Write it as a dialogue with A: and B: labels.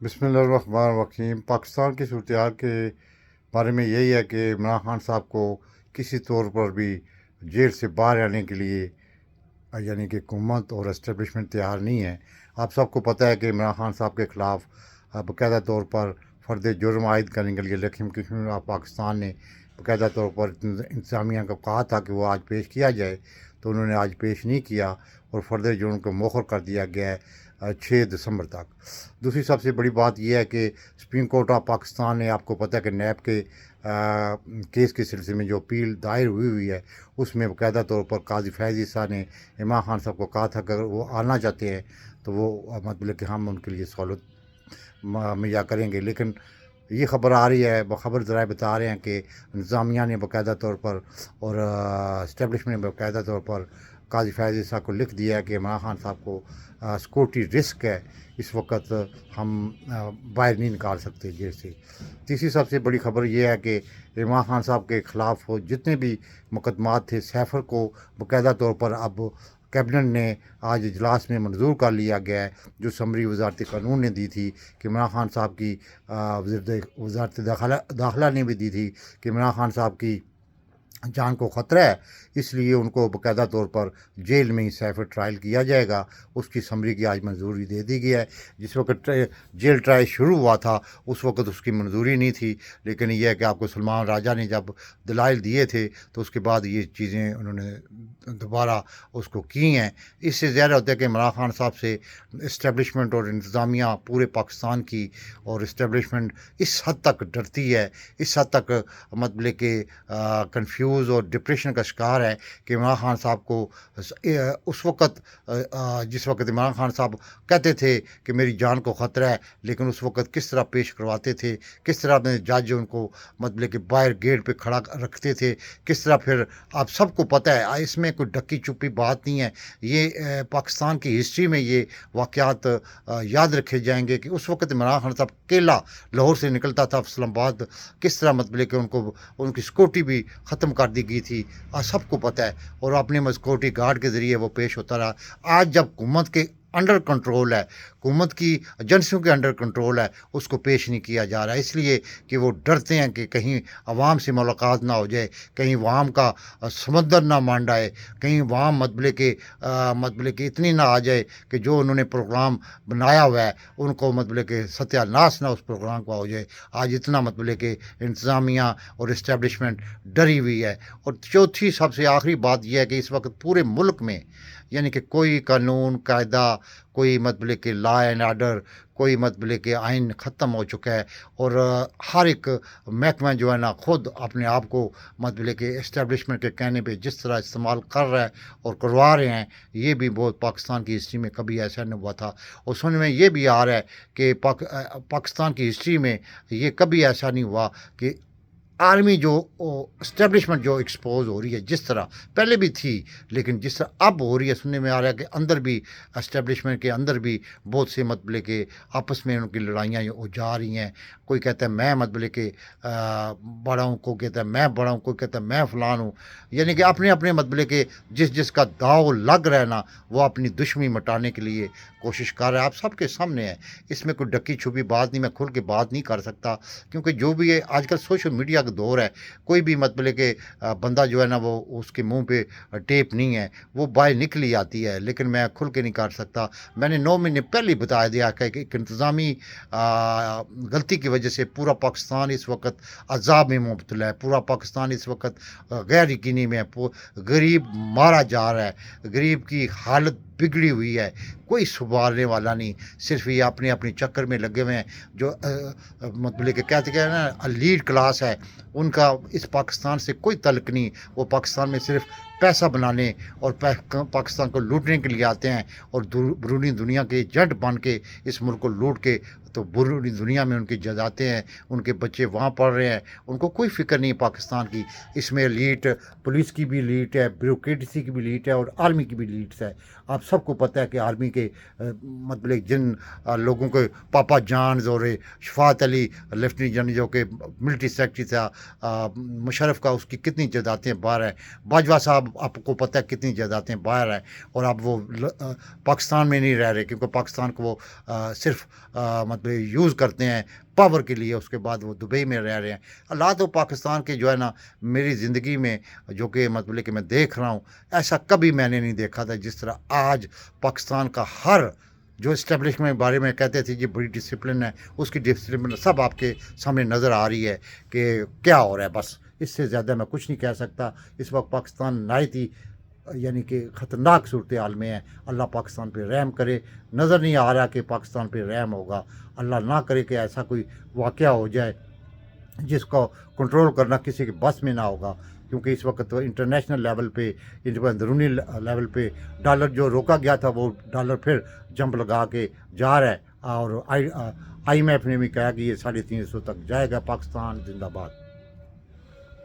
A: بسم اللہ الرحمن الرحیم۔ پاکستان کی صورتحال کے بارے میں یہی ہے کہ عمران خان صاحب کو کسی طور پر بھی جیل سے باہر آنے کے لیے یعنی کہ حکومت اور اسٹیبلشمنٹ تیار نہیں ہے۔ آپ سب کو پتہ ہے کہ عمران خان صاحب کے خلاف باقاعدہ طور پر فرد جرم عائد کرنے کے لیے الیکشن کمیشن آف پاکستان نے باقاعدہ طور پر انتظامیہ کو کہا تھا کہ وہ آج پیش کیا جائے، تو انہوں نے آج پیش نہیں کیا اور فرد جرم کو مؤخر کر دیا گیا ہے 6 دسمبر تک۔ دوسری سب سے بڑی بات یہ ہے کہ سپریم کورٹ آف پاکستان نے، آپ کو پتہ ہے کہ نیب کے کیس کے سلسلے میں جو اپیل دائر ہوئی ہے، اس میں باقاعدہ طور پر قاضی فیض عیسیٰ نے عمران خان صاحب کو کہا تھا کہ اگر وہ آنا چاہتے ہیں تو وہ مطلب کہ ہم ان کے لیے سہولت مہیا کریں گے۔ لیکن یہ خبر آ رہی ہے، خبر ذرائع بتا رہے ہیں کہ انتظامیہ نے باقاعدہ طور پر اور اسٹیبلشمنٹ نے باقاعدہ طور پر قاضی فیض عیسیٰ کو لکھ دیا ہے کہ عمران خان صاحب کو سیکورٹی رسک ہے، اس وقت ہم باہر نہیں نکال سکتے جیل سے۔ تیسری سب سے بڑی خبر یہ ہے کہ عمران خان صاحب کے خلاف جتنے بھی مقدمات تھے، سیفر کو باقاعدہ طور پر اب کیبنٹ نے آج اجلاس میں منظور کر لیا گیا ہے، جو سمری وزارت قانون نے دی تھی کہ عمران خان صاحب کی وزارت داخلہ نے بھی دی تھی کہ عمران خان صاحب کی جان کو خطرہ ہے، اس لیے ان کو باقاعدہ طور پر جیل میں ہی سیفر ٹرائل کیا جائے گا۔ اس کی سمری کی آج منظوری دے دی گئی ہے۔ جس وقت جیل ٹرائل شروع ہوا تھا اس وقت اس کی منظوری نہیں تھی، لیکن یہ ہے کہ آپ کو سلمان راجہ نے جب دلائل دیے تھے تو اس کے بعد یہ چیزیں انہوں نے دوبارہ اس کو کی ہیں۔ اس سے ظاہر ہوتا ہے کہ عمران خان صاحب سے اسٹیبلشمنٹ اور انتظامیہ پورے پاکستان کی اور اسٹیبلشمنٹ اس حد تک ڈرتی ہے، اس حد تک مطلب کہ کنفیوز اور ڈپریشن کا شکار ہے کہ عمران خان صاحب کو اس وقت جس وقت عمران خان صاحب کہتے تھے کہ میری جان کو خطرہ ہے، لیکن اس وقت کس طرح پیش کرواتے تھے، کس طرح اپنے جج ان کو مطلب کہ باہر گیٹ پہ کھڑا رکھتے تھے، کس طرح پھر آپ سب کو پتہ ہے، اس میں کوئی ڈکی چھپی بات نہیں ہے۔ یہ پاکستان کی ہسٹری میں یہ واقعات یاد رکھے جائیں گے کہ اس وقت عمران خان صاحب اکیلا لاہور سے نکلتا تھا اسلام آباد، کس طرح مطلب کہ ان کی سیکورٹی بھی ختم کر دی گئی تھی، آج سب کو پتہ ہے، اور اپنے سیکورٹی گارڈ کے ذریعے وہ پیش ہوتا رہا۔ آج جب حکومت کے انڈر کنٹرول ہے، حکومت کی ایجنسیوں کے انڈر کنٹرول ہے، اس کو پیش نہیں کیا جا رہا، اس لیے کہ وہ ڈرتے ہیں کہ کہیں عوام سے ملاقات نہ ہو جائے، کہیں عوام کا سمندر نہ مانڈ آئے، کہیں عوام مطلب کہ اتنی نہ آ جائے کہ جو انہوں نے پروگرام بنایا ہوا ہے ان کو مطلب کہ ستیہ ناش نہ اس پروگرام کا ہو جائے۔ آج اتنا مطلب کہ انتظامیہ اور اسٹیبلشمنٹ ڈری ہوئی ہے۔ اور چوتھی سب سے آخری بات یہ ہے کہ اس وقت پورے ملک میں یعنی کہ کوئی قانون قاعدہ، کوئی مطلب کہ لا اینڈ آرڈر، کوئی مطلب کہ آئین ختم ہو چکا ہے، اور ہر ایک محکمہ جو ہے نا خود اپنے آپ کو مطلب کہ اسٹیبلشمنٹ کے کہنے پہ جس طرح استعمال کر رہا ہے اور کروا رہے ہیں، یہ بھی بہت پاکستان کی ہسٹری میں کبھی ایسا نہیں ہوا تھا۔ اور سننے میں یہ بھی آ رہا ہے کہ پاکستان کی ہسٹری میں یہ کبھی ایسا نہیں ہوا کہ آرمی جو اسٹیبلشمنٹ جو ایکسپوز ہو رہی ہے، جس طرح پہلے بھی تھی لیکن جس طرح اب ہو رہی ہے، سننے میں آ رہا ہے کہ اندر بھی اسٹیبلشمنٹ کے اندر بھی بہت سے مطلب کہ آپس میں ان کی لڑائیاں ہو جا رہی ہیں۔ کوئی کہتا ہے میں مطلب کہ بڑا ہوں، کوئی کہتا ہے میں بڑا ہوں، کوئی کہتا ہے میں فلان ہوں، یعنی کہ اپنے اپنے مطلب کہ جس کا داؤ لگ رہا ہے نا، وہ اپنی دشمنی مٹانے کے لیے کوشش کر رہا ہے۔ آپ سب کے سامنے ہے، اس میں کوئی ڈکی چھپی بات نہیں، میں کھل کے بات نہیں کر سکتا، کیونکہ جو بھی ہے آج کل سوشل میڈیا کا دور ہے، کوئی بھی مطلب کہ بندہ جو ہے نا وہ اس کے منہ پہ ٹیپ نہیں ہے، وہ باہر نکلی آتی ہے، لیکن میں کھل کے نہیں کر سکتا۔ میں نے 9 مہینے پہلے ہی بتا دیا کہ ایک انتظامی غلطی کی وجہ سے پورا پاکستان اس وقت عذاب میں مبتلا ہے، پورا پاکستان اس وقت غیر یقینی میں ہے، غریب مارا جا رہا ہے، غریب کی حالت بگڑی ہوئی ہے، کوئی سنبھالنے والا نہیں، صرف یہ اپنے اپنے چکر میں لگے ہوئے ہیں۔ جو مطلب کہ کہتے ہیں نا لیڈ کلاس ہے، ان کا اس پاکستان سے کوئی تعلق نہیں، وہ پاکستان میں صرف پیسہ بنانے اور پاکستان کو لوٹنے کے لیے آتے ہیں، اور بیرونی دنیا کے ایجنٹ بن کے اس ملک کو لوٹ کے تو بیرونی دنیا میں ان کی جاتے ہیں، ان کے بچے وہاں پڑھ رہے ہیں، ان کو کوئی فکر نہیں پاکستان کی۔ اس میں ایلیٹ پولیس کی بھی ایلیٹ ہے، بیوروکریسی کی بھی ایلیٹ ہے، اور آرمی کی بھی ایلیٹس ہے۔ آپ سب کو پتہ ہے کہ آرمی کے مطلب جن لوگوں کے پاپا جانز اور شفاعت علی لیفٹیننٹ جنرل جو کہ ملٹری سیکرٹری تھا مشرف کا، اس کی کتنی جائیدادیں باہر ہیں، باجوہ صاحب آپ کو پتہ ہے کتنی جائیدادیں باہر ہیں، اور اب وہ پاکستان میں نہیں رہ رہے، کیونکہ پاکستان کو وہ صرف مطلب یوز کرتے ہیں پاور کے لیے، اس کے بعد وہ دبئی میں رہ رہے ہیں۔ اللہ تو پاکستان کے جو ہے نا میری زندگی میں جو کہ مطلب کہ میں دیکھ رہا ہوں، ایسا کبھی میں نے نہیں دیکھا تھا جس طرح آج پاکستان کا ہر جو اسٹیبلشمنٹ بارے میں کہتے تھے یہ بڑی ڈسپلن ہے، اس کی ڈسپلن سب آپ کے سامنے نظر آ رہی ہے کہ کیا ہو رہا ہے۔ بس اس سے زیادہ میں کچھ نہیں کہہ سکتا۔ اس وقت پاکستان نہایت ہی یعنی کہ خطرناک صورتحال میں ہے۔ اللہ پاکستان پہ رحم کرے، نظر نہیں آ رہا کہ پاکستان پہ رحم ہوگا۔ اللہ نہ کرے کہ ایسا کوئی واقعہ ہو جائے جس کو کنٹرول کرنا کسی کے بس میں نہ ہوگا، کیونکہ اس وقت تو انٹرنیشنل لیول پہ، اندرونی لیول پہ ڈالر جو روکا گیا تھا وہ ڈالر پھر جمپ لگا کے جا رہا ہے، اور آئی ایم ایف نے بھی کہا کہ یہ 350 تک جائے گا۔ پاکستان زندہ باد۔